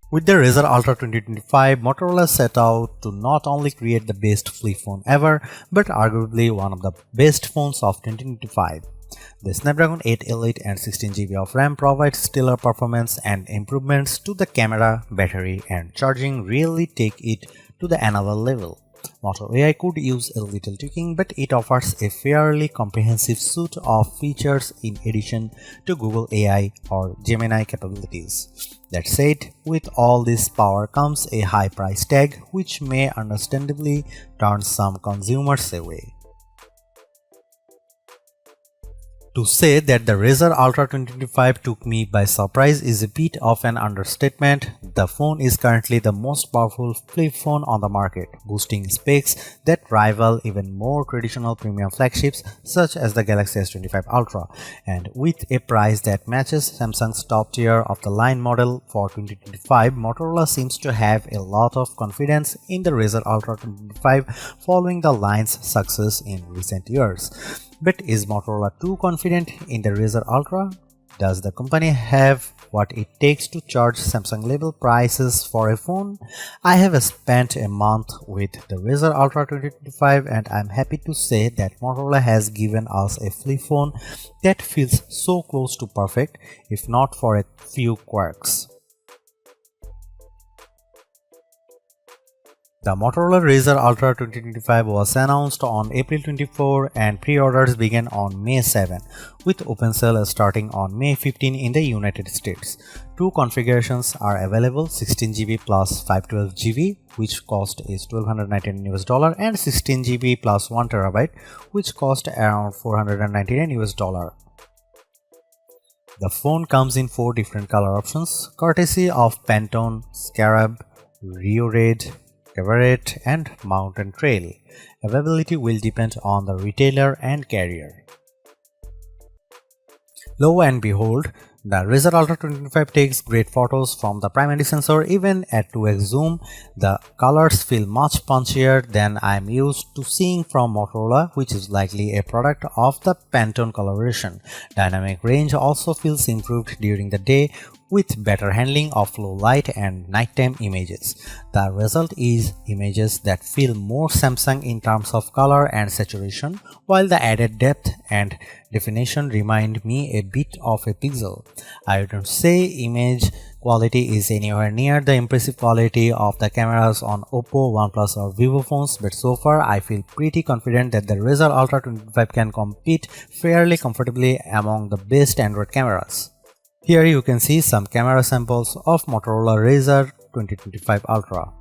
With the Razr Ultra 2025, Motorola set out to not only create the best flip phone ever, but arguably one of the best phones of 2025. The Snapdragon 8 Elite and 16GB of RAM provide stellar performance, and improvements to the camera, battery, and charging really take it to the another level. Moto AI could use a little tweaking, but it offers a fairly comprehensive suite of features in addition to Google AI or Gemini capabilities. That said, with all this power comes a high price tag, which may understandably turn some consumers away. To say that the Razr Ultra 2025 took me by surprise is a bit of an understatement. The phone is currently the most powerful flip phone on the market, boasting specs that rival even more traditional premium flagships such as the Galaxy S25 Ultra, and with a price that matches Samsung's top tier of the line model for 2025, Motorola seems to have a lot of confidence in the Razr Ultra 2025 following the line's success in recent years. But is Motorola too confident in the Razr Ultra? Does the company have what it takes to charge Samsung level prices for a phone? I have spent a month with the Razr Ultra 2025 and I'm happy to say that Motorola has given us a flip phone that feels so close to perfect, if not for a few quirks. The Motorola Razr Ultra 2025 was announced on April 24 and pre-orders began on May 7, with open sale starting on May 15 in the United States. Two configurations are available: 16GB plus 512GB, which cost is $1,299 US, and 16GB plus 1TB, which cost around $499 US. The phone comes in 4 different color options, courtesy of Pantone, Scarab, Rio Red, Everett, and Mountain Trail. Availability will depend on the retailer and carrier. Lo and behold, the Razr Ultra 2025 takes great photos from the primary sensor. Even at 2x zoom, the colors feel much punchier than I'm used to seeing from Motorola, which is likely a product of the Pantone collaboration. Dynamic range also feels improved during the day, with better handling of low light and nighttime images. The result is images that feel more Samsung in terms of color and saturation, while the added depth and definition remind me a bit of a Pixel. I wouldn't say image quality is anywhere near the impressive quality of the cameras on Oppo, OnePlus or Vivo phones, but so far I feel pretty confident that the Razr Ultra 2025 can compete fairly comfortably among the best Android cameras. Here you can see some camera samples of Motorola Razr 2025 Ultra.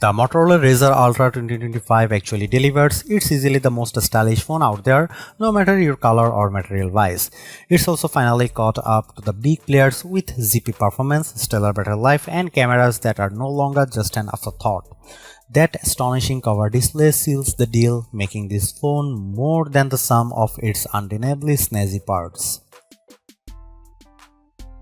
The Motorola Razr Ultra 2025 actually delivers. It's easily the most stylish phone out there, no matter your color or material wise. It's also finally caught up to the big players with zippy performance, stellar battery life, and cameras that are no longer just an afterthought. That astonishing cover display seals the deal, making this phone more than the sum of its undeniably snazzy parts.